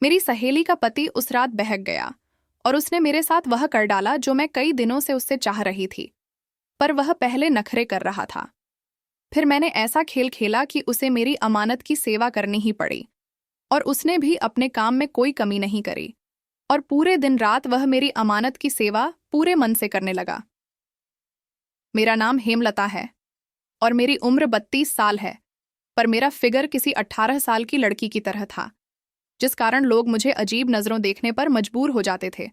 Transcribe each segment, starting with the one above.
मेरी सहेली का पति उस रात बहक गया और उसने मेरे साथ वह कर डाला जो मैं कई दिनों से उससे चाह रही थी, पर वह पहले नखरे कर रहा था। फिर मैंने ऐसा खेल खेला कि उसे मेरी अमानत की सेवा करनी ही पड़ी, और उसने भी अपने काम में कोई कमी नहीं करी, और पूरे दिन रात वह मेरी अमानत की सेवा पूरे मन से करने लगा। मेरा नाम हेमलता है और मेरी उम्र 32 साल है, पर मेरा फिगर किसी 18 साल की लड़की की तरह था, जिस कारण लोग मुझे अजीब नजरों देखने पर मजबूर हो जाते थे।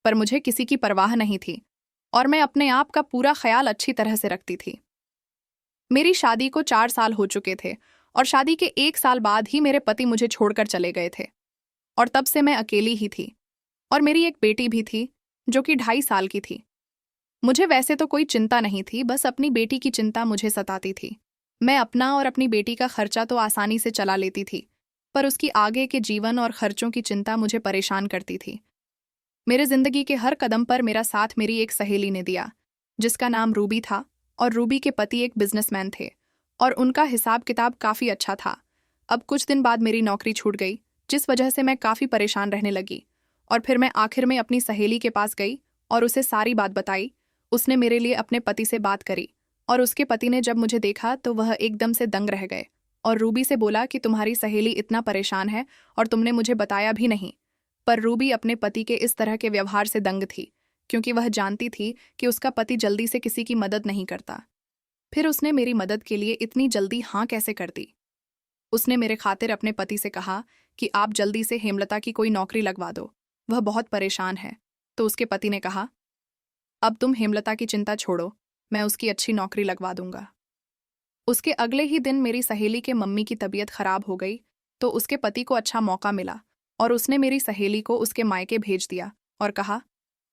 पर मुझे किसी की परवाह नहीं थी और मैं अपने आप का पूरा ख्याल अच्छी तरह से रखती थी। मेरी शादी को 4 साल हो चुके थे और शादी के 1 साल बाद ही मेरे पति मुझे छोड़कर चले गए थे, और तब से मैं अकेली ही थी। और मेरी एक बेटी भी थी जो कि 2.5 साल की थी। मुझे वैसे तो कोई चिंता नहीं थी, बस अपनी बेटी की चिंता मुझे सताती थी। मैं अपना और अपनी बेटी का खर्चा तो आसानी से चला लेती थी, पर उसकी आगे के जीवन और खर्चों की चिंता मुझे परेशान करती थी। मेरे जिंदगी के हर कदम पर मेरा साथ मेरी एक सहेली ने दिया, जिसका नाम रूबी था, और रूबी के पति एक बिजनेसमैन थे और उनका हिसाब किताब काफ़ी अच्छा था। अब कुछ दिन बाद मेरी नौकरी छूट गई, जिस वजह से मैं काफ़ी परेशान रहने लगी, और फिर मैं आखिर में अपनी सहेली के पास गई और उसे सारी बात बताई। उसने मेरे लिए अपने पति से बात करी, और उसके पति ने जब मुझे देखा तो वह एकदम से दंग रह गए और रूबी से बोला कि तुम्हारी सहेली इतना परेशान है और तुमने मुझे बताया भी नहीं। पर रूबी अपने पति के इस तरह के व्यवहार से दंग थी, क्योंकि वह जानती थी कि उसका पति जल्दी से किसी की मदद नहीं करता। फिर उसने मेरी मदद के लिए इतनी जल्दी हाँ कैसे कर दी। उसने मेरे खातिर अपने पति से कहा कि आप जल्दी से हेमलता की कोई नौकरी लगवा दो, वह बहुत परेशान है। तो उसके पति ने कहा, अब तुम हेमलता की चिंता छोड़ो, मैं उसकी अच्छी नौकरी लगवा दूंगा। उसके अगले ही दिन मेरी सहेली के मम्मी की तबीयत खराब हो गई, तो उसके पति को अच्छा मौका मिला और उसने मेरी सहेली को उसके मायके भेज दिया और कहा,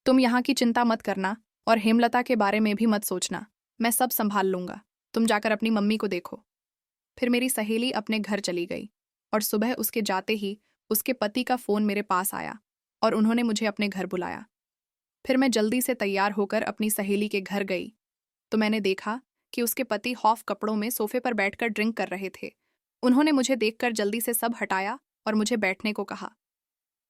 तुम यहाँ की चिंता मत करना और हेमलता के बारे में भी मत सोचना, मैं सब संभाल लूंगा, तुम जाकर अपनी मम्मी को देखो। फिर मेरी सहेली अपने घर चली गई और सुबह उसके जाते ही उसके पति का फ़ोन मेरे पास आया और उन्होंने मुझे अपने घर बुलाया। फिर मैं जल्दी से तैयार होकर अपनी सहेली के घर गई, तो मैंने देखा कि उसके पति हॉफ कपड़ों में सोफे पर बैठकर ड्रिंक कर रहे थे। उन्होंने मुझे देखकर जल्दी से सब हटाया और मुझे बैठने को कहा।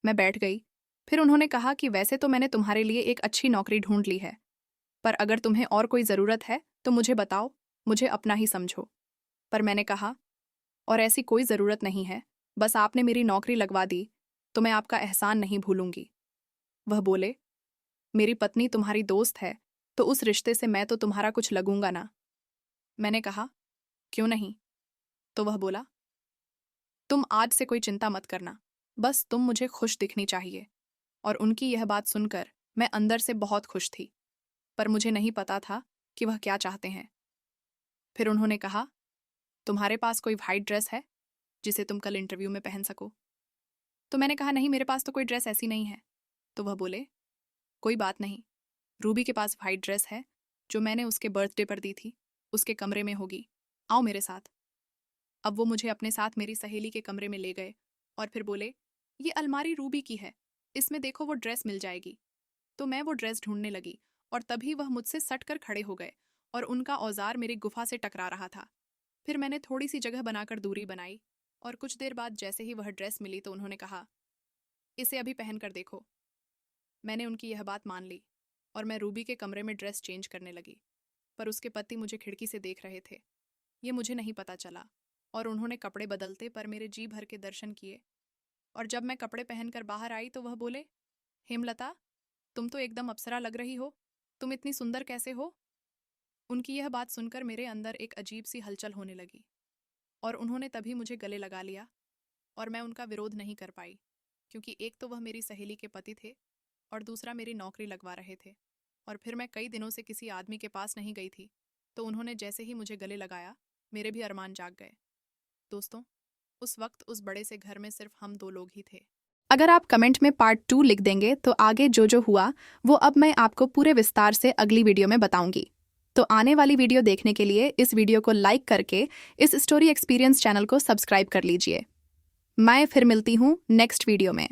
मैं बैठ गई। फिर उन्होंने कहा कि वैसे तो मैंने तुम्हारे लिए एक अच्छी नौकरी ढूंढ ली है, पर अगर तुम्हें और कोई ज़रूरत है तो मुझे बताओ, मुझे अपना ही समझो। पर मैंने कहा, और ऐसी कोई ज़रूरत नहीं है, बस आपने मेरी नौकरी लगवा दी तो मैं आपका एहसान नहीं भूलूंगी। वह बोले, मेरी पत्नी तुम्हारी दोस्त है, तो उस रिश्ते से मैं तो तुम्हारा कुछ लगूंगा ना। मैंने कहा, क्यों नहीं? तो वह बोला, तुम आज से कोई चिंता मत करना, बस तुम मुझे खुश दिखनी चाहिए। और उनकी यह बात सुनकर मैं अंदर से बहुत खुश थी, पर मुझे नहीं पता था कि वह क्या चाहते हैं। फिर उन्होंने कहा, तुम्हारे पास कोई वाइट ड्रेस है जिसे तुम कल इंटरव्यू में पहन सको? तो मैंने कहा, नहीं, मेरे पास तो कोई ड्रेस ऐसी नहीं है। तो वह बोले, कोई बात नहीं, रूबी के पास वाइट ड्रेस है जो मैंने उसके बर्थडे पर दी थी, उसके कमरे में होगी, आओ मेरे साथ। अब वो मुझे अपने साथ मेरी सहेली के कमरे में ले गए और फिर बोले, ये अलमारी रूबी की है, इसमें देखो वो ड्रेस मिल जाएगी। तो मैं वो ड्रेस ढूंढने लगी और तभी वह मुझसे सट कर खड़े हो गए और उनका औजार मेरी गुफा से टकरा रहा था। फिर मैंने थोड़ी सी जगह बनाकर दूरी बनाई और कुछ देर बाद जैसे ही वह ड्रेस मिली तो उन्होंने कहा, इसे अभी पहन कर देखो। मैंने उनकी यह बात मान ली और मैं रूबी के कमरे में ड्रेस चेंज करने लगी, पर उसके पति मुझे खिड़की से देख रहे थे। ये मुझे नहीं पता चला और उन्होंने कपड़े बदलते पर मेरे जी भर के दर्शन किए, और जब मैं कपड़े पहनकर बाहर आई तो वह बोले, हेमलता, तुम तो एकदम अप्सरा लग रही हो, तुम इतनी सुंदर कैसे हो? उनकी यह बात सुनकर मेरे अंदर एक अजीब सी हलचल होने लगी और उन्होंने तभी मुझे गले लगा लिया, और मैं उनका विरोध नहीं कर पाई, क्योंकि एक तो वह मेरी सहेली के पति थे और दूसरा मेरी नौकरी लगवा रहे थे, और फिर मैं कई दिनों से किसी आदमी के पास नहीं गई थी, तो उन्होंने जैसे ही मुझे गले लगाया मेरे भी अरमान जाग गए। दोस्तों, उस वक्त उस बड़े से घर में सिर्फ हम 2 लोग ही थे। अगर आप कमेंट में पार्ट 2 लिख देंगे तो आगे जो जो हुआ वो अब मैं आपको पूरे विस्तार से अगली वीडियो में बताऊंगी। तो आने वाली वीडियो देखने के लिए इस वीडियो को लाइक करके इस स्टोरी एक्सपीरियंस चैनल को सब्सक्राइब कर लीजिए। मैं फिर मिलती हूँ नेक्स्ट वीडियो में।